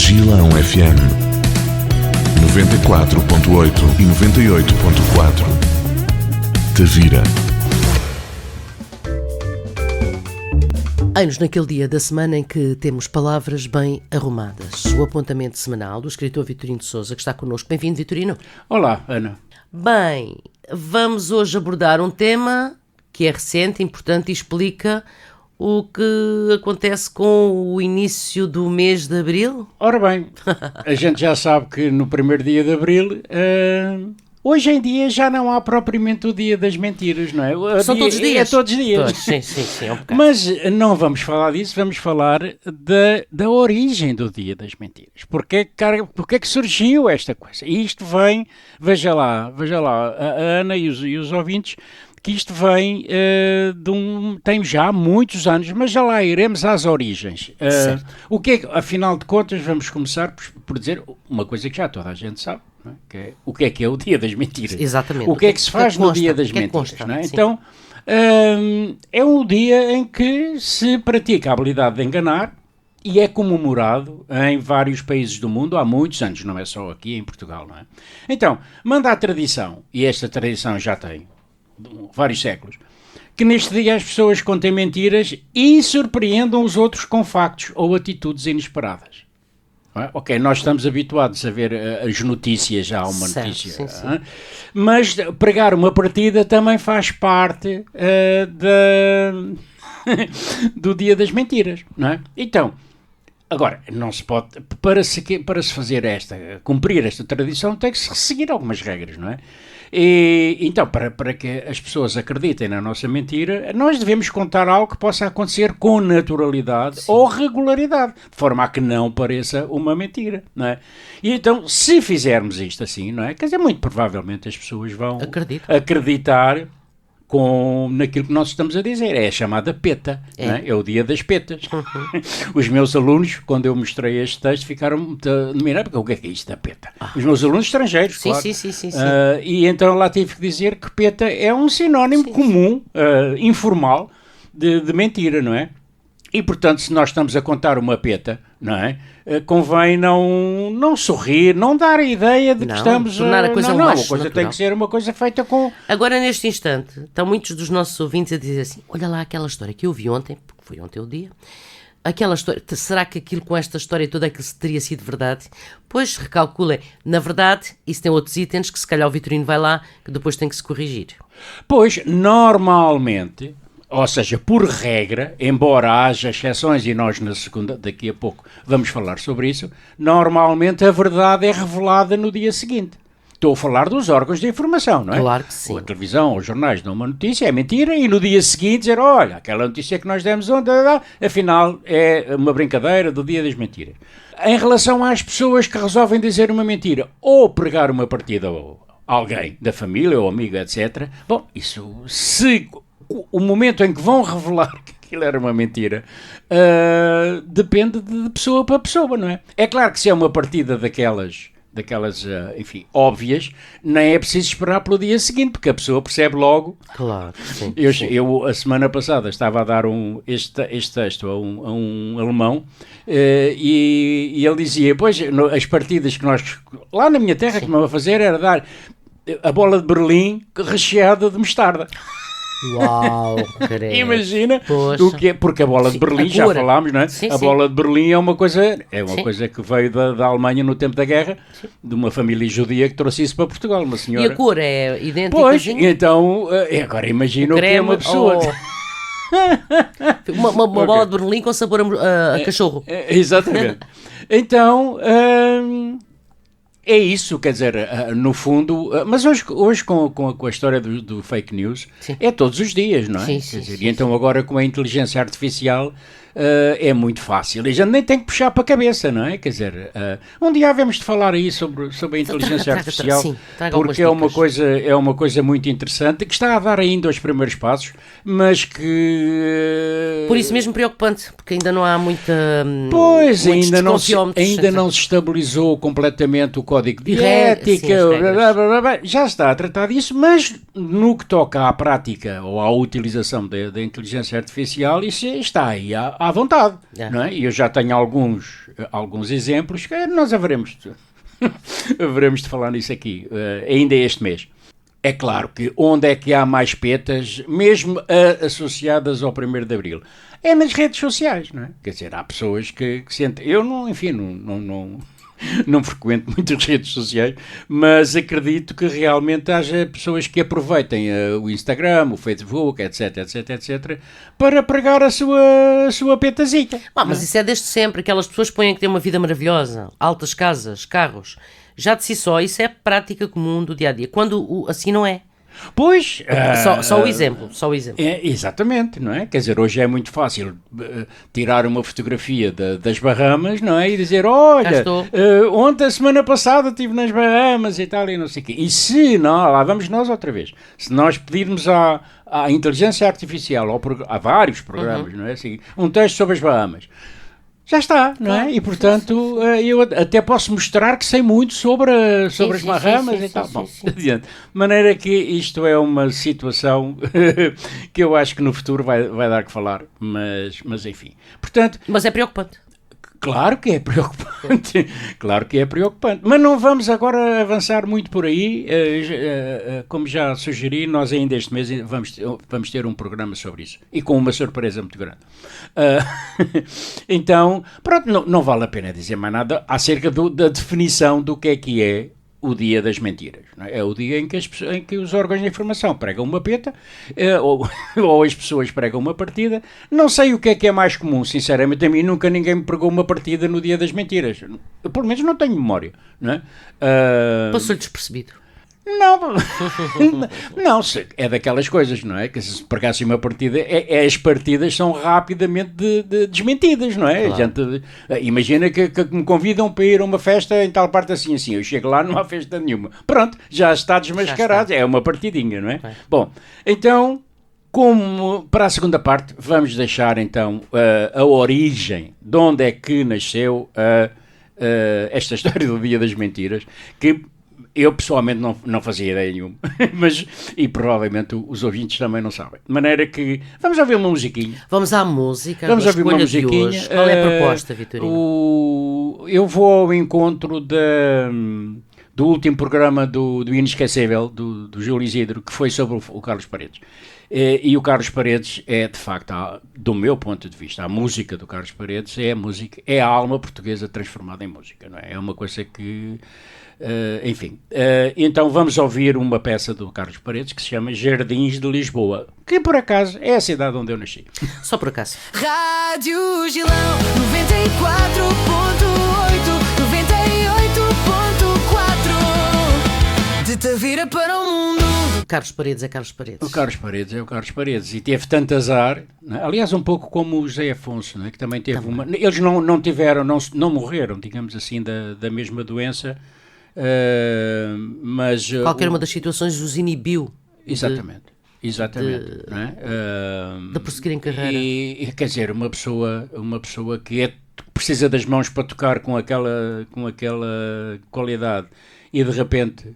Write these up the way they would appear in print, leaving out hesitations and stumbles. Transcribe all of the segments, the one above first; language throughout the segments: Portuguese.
Gilão FM 94.8 e 98.4. Tavira. Ai-nos naquele dia da semana em que temos palavras bem arrumadas. O apontamento semanal do escritor Vitorino de Sousa, que está connosco. Bem-vindo, Vitorino. Olá, Ana. Bem, vamos hoje abordar um tema que é recente, importante e explica o que acontece com o início do mês de Abril. Ora bem, a gente já sabe que no primeiro dia de Abril, hoje em dia já não há propriamente o dia das mentiras, não é? São todos os dias. É todos os dias. Sim, é um bocado. Mas não vamos falar disso, vamos falar da origem do dia das mentiras. Porque é que surgiu esta coisa? E isto vem, veja lá, a Ana e os ouvintes, que isto vem tem já muitos anos, mas já lá iremos às origens. O que é que, afinal de contas, vamos começar por dizer uma coisa que já toda a gente sabe, não é? Que é, o que é o dia das mentiras? Exatamente. O que é que se faz no dia das mentiras? Não é? Então, é um dia em que se pratica a habilidade de enganar e é comemorado em vários países do mundo há muitos anos, não é só aqui em Portugal, não é? Então, manda a tradição, e esta tradição já tem vários séculos, que neste dia as pessoas contem mentiras e surpreendam os outros com factos ou atitudes inesperadas. Ok, nós estamos habituados a ver as notícias, já há uma notícia, sim. Mas pregar uma partida também faz parte do dia das mentiras, não é? Então, agora, não se pode, para se fazer cumprir esta tradição, tem que se seguir algumas regras, não é? E, então, para que as pessoas acreditem na nossa mentira, nós devemos contar algo que possa acontecer com naturalidade, sim, ou regularidade, de forma a que não pareça uma mentira, não é? E então, se fizermos isto assim, não é? Quer dizer, muito provavelmente as pessoas vão acreditar naquilo que nós estamos a dizer. É a chamada peta, não é? É o dia das petas. Os meus alunos, quando eu mostrei este texto, ficaram muito admirados, porque o que é isto da peta? Os meus alunos estrangeiros, sim, claro. Sim. E então lá tive que dizer que peta é um sinónimo comum, informal, de mentira, não é? E, portanto, se nós estamos a contar uma peta, não é? Convém não sorrir, não dar a ideia de que estamos... tornar a coisa mais a coisa natural. tem que ser uma coisa feita com... Agora, neste instante, estão muitos dos nossos ouvintes a dizer assim, olha lá aquela história que eu vi ontem, porque foi ontem o dia, aquela história, será que aquilo com esta história toda é que teria sido verdade? Pois, recalculem, na verdade, isso tem outros itens que se calhar o Vitorino vai lá, que depois tem que se corrigir. Pois, normalmente... Ou seja, por regra, embora haja exceções, e nós na segunda, daqui a pouco, vamos falar sobre isso, normalmente a verdade é revelada no dia seguinte. Estou a falar dos órgãos de informação, não é? Claro que sim. A televisão, os jornais dão uma notícia, é mentira, e no dia seguinte dizer, olha, aquela notícia que nós demos ontem, afinal é uma brincadeira do dia das mentiras. Em relação às pessoas que resolvem dizer uma mentira, ou pregar uma partida a alguém da família ou amigo, etc., bom, isso se... O momento em que vão revelar que aquilo era uma mentira depende de pessoa para pessoa, não é? É claro que se é uma partida daquelas enfim, óbvias, nem é preciso esperar pelo dia seguinte, porque a pessoa percebe logo. Claro, sim. Eu a semana passada estava a dar este texto a um alemão e ele dizia, pois, as partidas que nós, lá na minha terra, que me a fazer era dar a bola de Berlim recheada de mostarda. Uau, credo. Imagina o que é, porque a bola de Berlim, já falámos, não é? A bola de Berlim é uma coisa que veio da Alemanha no tempo da guerra, de uma família judia que trouxe isso para Portugal, uma senhora. E a cor é idêntica? Pois, então, agora imagina o que é uma pessoa. Uma bola de Berlim com sabor a cachorro. Exatamente. Então... é isso, quer dizer, no fundo, mas hoje com a história do fake news, sim, é todos os dias, não é? Sim. E então agora com a inteligência artificial é muito fácil. E já nem tem que puxar para a cabeça, não é? Quer dizer, um dia havemos de falar aí sobre a inteligência artificial, porque é uma coisa muito interessante, que está a dar ainda os primeiros passos, mas que... Por isso mesmo preocupante, porque ainda não há muita... Pois, ainda não se estabilizou completamente o código de ética, já está a tratar disso, mas no que toca à prática ou à utilização da inteligência artificial, isso está aí à vontade, não é? E eu já tenho alguns alguns exemplos, que nós haveremos de falar nisso aqui, ainda este mês. É claro que onde é que há mais petas, mesmo associadas ao 1º de Abril? É nas redes sociais, não é? Quer dizer, há pessoas que sentem... Eu não, enfim, não frequento muitas redes sociais, mas acredito que realmente haja pessoas que aproveitem o Instagram, o Facebook, etc, etc, etc, para pregar a sua petazinha. Mas isso é desde sempre. Aquelas pessoas põem que têm uma vida maravilhosa, altas casas, carros. Já de si só, isso é prática comum do dia-a-dia. Quando assim não é. Pois... Só o exemplo. Exatamente, não é? Quer dizer, hoje é muito fácil tirar uma fotografia das Bahamas, não é? E dizer, olha, ontem, a semana passada, estive nas Bahamas e tal, e não sei o quê. E se não, lá vamos nós outra vez, se nós pedirmos à inteligência artificial, há vários programas, não é? Assim, um texto sobre as Bahamas, já está, não é? E, portanto, eu até posso mostrar que sei muito sobre as Bahamas e tal. Bom, adiante. De maneira que isto é uma situação que eu acho que no futuro vai dar que falar, mas enfim. Portanto... Mas é preocupante. Claro que é preocupante, claro que é preocupante, mas não vamos agora avançar muito por aí, como já sugeri, nós ainda este mês vamos ter um programa sobre isso, e com uma surpresa muito grande. Então, pronto, não vale a pena dizer mais nada acerca da definição do que é o dia das mentiras. Não é? É o dia em que os órgãos de informação pregam uma peta, ou as pessoas pregam uma partida. Não sei o que é mais comum, sinceramente. A mim nunca ninguém me pregou uma partida no dia das mentiras. Eu, pelo menos, não tenho memória. Não é? Passou-lhe despercebido. Não, é daquelas coisas, não é? Que se pregasse uma partida, as partidas são rapidamente desmentidas, não é? Claro. Gente, imagina que me convidam para ir a uma festa em tal parte assim, eu chego lá, não há festa nenhuma. Pronto, já está desmascarado, é uma partidinha, não é? Bom, então, como para a segunda parte, vamos deixar então a origem, de onde é que nasceu esta história do Dia das Mentiras, que eu pessoalmente não fazia ideia nenhuma, e provavelmente os ouvintes também não sabem. De maneira que vamos ouvir uma musiquinha. Vamos à música. Vamos ouvir uma musiquinha. De hoje. Qual é a proposta, Vitorino? Eu vou ao encontro do último programa do Inesquecível, do Júlio Isidro, que foi sobre o Carlos Paredes. E o Carlos Paredes é, de facto, do meu ponto de vista, a música do Carlos Paredes é a alma portuguesa transformada em música, não é? É uma coisa que... enfim, então vamos ouvir uma peça do Carlos Paredes que se chama Jardins de Lisboa, que por acaso é a cidade onde eu nasci. Só por acaso. Rádio Gilão 98.8, 98.4, de Tavira para o mundo. Carlos Paredes é Carlos Paredes. O Carlos Paredes é o Carlos Paredes e teve tanto azar, não é? Aliás, um pouco como o José Afonso, não é? Que também teve uma... Eles não morreram, digamos assim, da mesma doença, mas... Qualquer uma das situações os inibiu. Exatamente. Não é? De prosseguirem carreira. E quer dizer, uma pessoa que precisa das mãos para tocar com aquela qualidade, e de repente,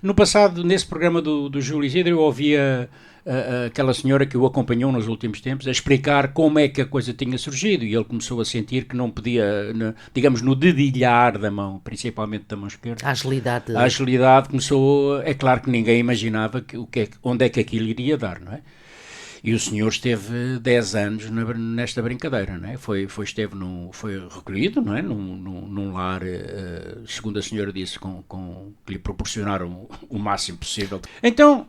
no passado, nesse programa do Júlio Isidro, eu ouvia aquela senhora que o acompanhou nos últimos tempos a explicar como é que a coisa tinha surgido, e ele começou a sentir que não podia, digamos, no dedilhar da mão, principalmente da mão esquerda, A agilidade começou. É claro que ninguém imaginava onde é que aquilo iria dar, não é? E o senhor esteve 10 anos nesta brincadeira, não é? Foi recolhido, não é? Num lar, segundo a senhora disse, que lhe proporcionaram o máximo possível. Então,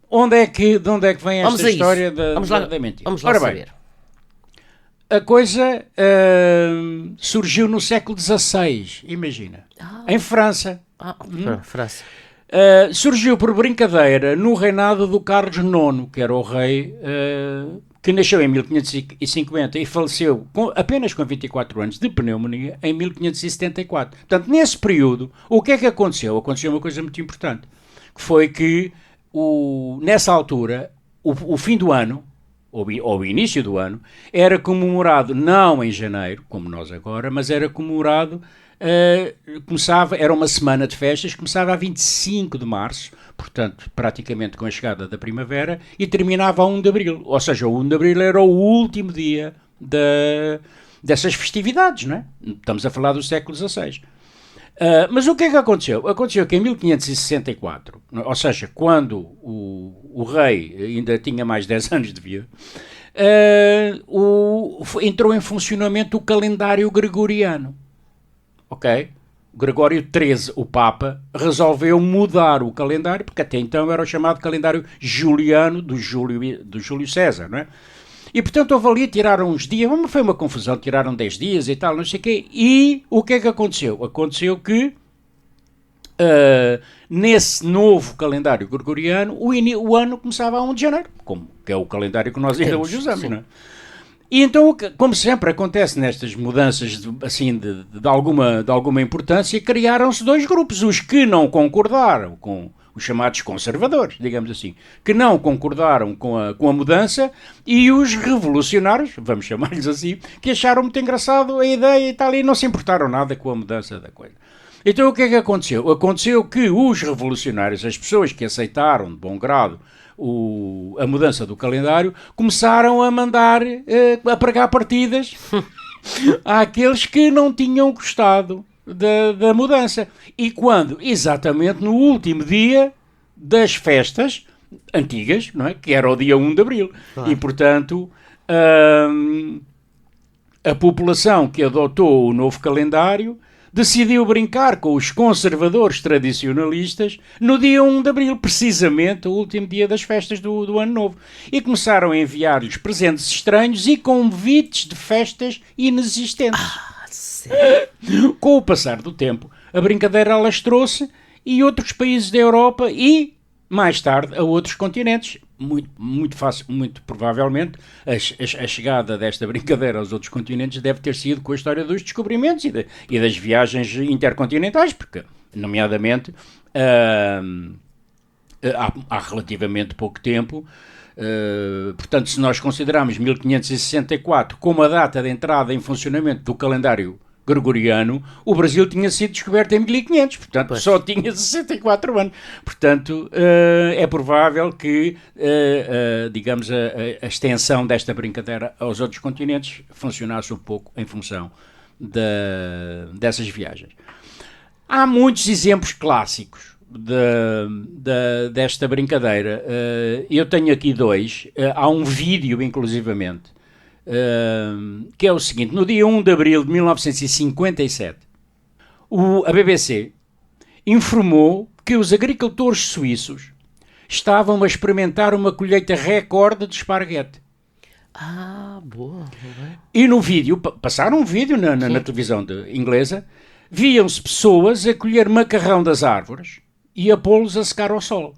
de onde é que vem esta história da mentira? Vamos lá saber. A coisa surgiu no século XVI, imagina. Em França. França. Surgiu por brincadeira no reinado do Carlos IX, que era o rei que nasceu em 1550 e faleceu apenas com 24 anos de pneumonia em 1574. Portanto, nesse período, o que é que aconteceu? Aconteceu uma coisa muito importante, que foi que nessa altura, o fim do ano, ou o início do ano, era comemorado não em janeiro, como nós agora, mas era comemorado... era uma semana de festas, começava a 25 de março, portanto, praticamente com a chegada da primavera, e terminava a 1 de abril. Ou seja, o 1 de abril era o último dia dessas festividades, não é? Estamos a falar do século XVI. Mas o que é que aconteceu? Aconteceu que em 1564, ou seja, quando o rei ainda tinha mais 10 anos de vida, entrou em funcionamento o calendário gregoriano. Ok? Gregório XIII, o Papa, resolveu mudar o calendário, porque até então era o chamado calendário juliano do Júlio César, não é? E, portanto, houve ali, tiraram uns dias, foi uma confusão, tiraram 10 dias e tal, não sei o quê, e o que é que aconteceu? Aconteceu que, nesse novo calendário gregoriano, o ano começava a 1 de janeiro, que é o calendário que nós ainda hoje usamos, não é? E então, como sempre acontece nestas mudanças de alguma importância, criaram-se dois grupos, os que não concordaram com os chamados conservadores, digamos assim, que não concordaram com a mudança, e os revolucionários, vamos chamar-lhes assim, que acharam muito engraçado a ideia e tal, e não se importaram nada com a mudança da coisa. Então o que é que aconteceu? Aconteceu que os revolucionários, as pessoas que aceitaram de bom grado a mudança do calendário, começaram a mandar, a pregar partidas àqueles que não tinham gostado da mudança. E quando? Exatamente no último dia das festas antigas, não é? Que era o dia 1 de Abril. Claro. E, portanto, a população que adotou o novo calendário decidiu brincar com os conservadores tradicionalistas no dia 1 de Abril, precisamente o último dia das festas do Ano Novo. E começaram a enviar-lhes presentes estranhos e convites de festas inexistentes. Com o passar do tempo, a brincadeira alastrou-se e outros países da Europa e, mais tarde, a outros continentes. Muito provavelmente, a chegada desta brincadeira aos outros continentes deve ter sido com a história dos descobrimentos e das viagens intercontinentais, porque, nomeadamente, há relativamente pouco tempo, portanto, se nós considerarmos 1564 como a data de entrada em funcionamento do calendário gregoriano, o Brasil tinha sido descoberto em 1500, portanto só tinha 64 anos. Portanto, é provável que, digamos, a extensão desta brincadeira aos outros continentes funcionasse um pouco em função dessas viagens. Há muitos exemplos clássicos desta brincadeira. Eu tenho aqui dois. Há um vídeo, inclusivamente, que é o seguinte: no dia 1 de abril de 1957, a BBC informou que os agricultores suíços estavam a experimentar uma colheita recorde de esparguete. Boa. E no vídeo, passaram um vídeo na televisão inglesa, viam-se pessoas a colher macarrão das árvores e a pô-los a secar ao sol.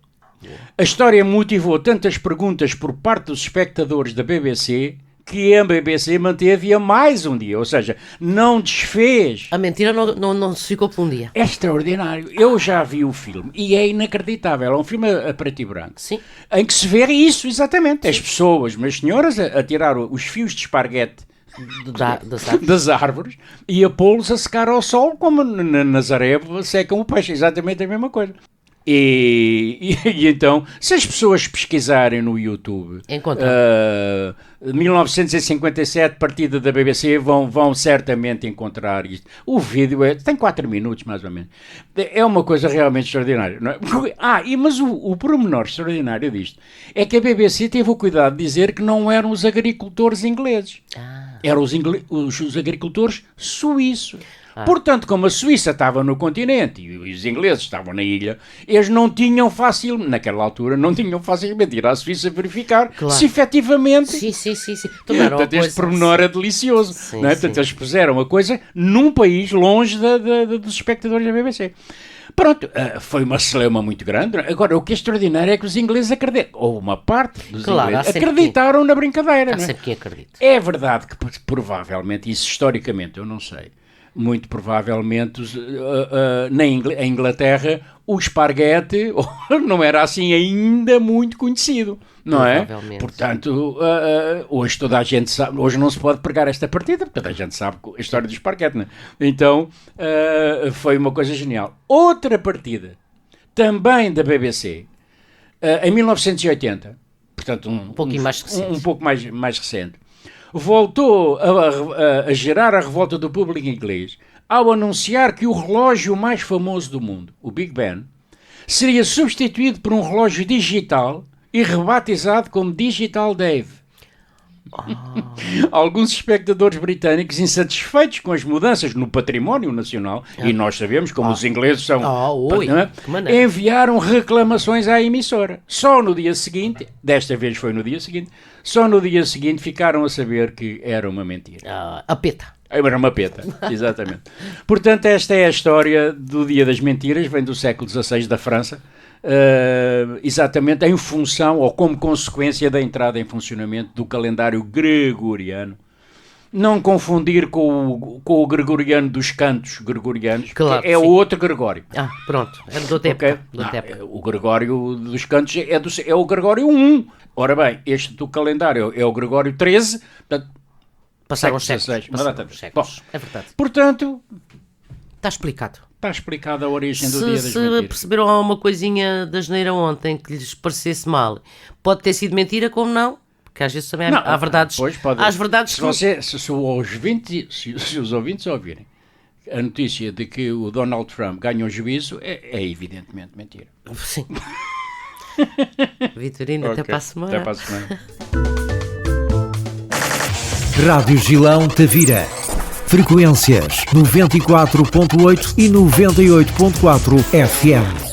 A história motivou tantas perguntas por parte dos espectadores da BBC que a BBC manteve a mais um dia, ou seja, não desfez. A mentira não se ficou por um dia. É extraordinário. Eu já vi o filme e é inacreditável. É um filme a preto e branco. Sim. Em que se vê isso, exatamente. As pessoas, umas senhoras, a tirar os fios de esparguete das árvores e a pô-los a secar ao sol, como na Nazaré secam o peixe. Exatamente a mesma coisa. E então, se as pessoas pesquisarem no YouTube 1957, partida da BBC, vão certamente encontrar isto. O vídeo tem 4 minutos, mais ou menos. É uma coisa realmente extraordinária. Não é? Mas o pormenor extraordinário disto é que a BBC teve o cuidado de dizer que não eram os agricultores ingleses. Eram os agricultores suíços. Portanto, como a Suíça estava no continente e os ingleses estavam na ilha, eles não tinham naquela altura, não tinham facilmente ir à Suíça verificar se efetivamente... Sim. Portanto, este pormenor é delicioso. Sim, não é? Portanto, eles puseram a coisa num país longe dos espectadores da BBC. Pronto, foi uma celeuma muito grande. Agora, o que é extraordinário é que os ingleses acreditam, ou uma parte dos ingleses, acreditaram na brincadeira. Há sempre quem acredita. É verdade que, provavelmente, isso historicamente, eu não sei, muito provavelmente em Inglaterra o esparguete não era assim ainda muito conhecido, não é? Portanto, hoje toda a gente sabe, hoje não se pode pregar esta partida, toda a gente sabe a história do esparguete, não é? Então, foi uma coisa genial. Outra partida, também da BBC, em 1980, portanto um pouco mais recente, voltou a gerar a revolta do público inglês ao anunciar que o relógio mais famoso do mundo, o Big Ben, seria substituído por um relógio digital e rebatizado como Digital Dave. Alguns espectadores britânicos, insatisfeitos com as mudanças no património nacional, e nós sabemos como os ingleses são, enviaram reclamações à emissora. Só no dia seguinte, desta vez foi no dia seguinte, só no dia seguinte ficaram a saber que era uma mentira. A peta. Era uma peta, exatamente. Portanto, esta é a história do Dia das Mentiras, vem do século XVI da França, exatamente em função ou como consequência da entrada em funcionamento do calendário gregoriano. Não confundir com o gregoriano dos cantos gregorianos, claro, que é o outro Gregório. Pronto, é do tempo. Okay? O Gregório dos cantos é o Gregório I. Ora bem, este do calendário é o Gregório XIII, portanto, passaram os séculos. Bom, é verdade. Portanto, está explicado. Está explicada a origem do Dia das Mentiras. Se perceberam alguma coisinha da asneira ontem que lhes parecesse mal, pode ter sido mentira, como não? Porque às vezes também há verdades. Há verdades se os ouvintes ouvirem a notícia de que o Donald Trump ganhou juízo, é evidentemente mentira. Sim. Vitorino, até para a semana. Até para a semana. Rádio Gilão Tavira. Frequências 94.8 e 98.4 FM.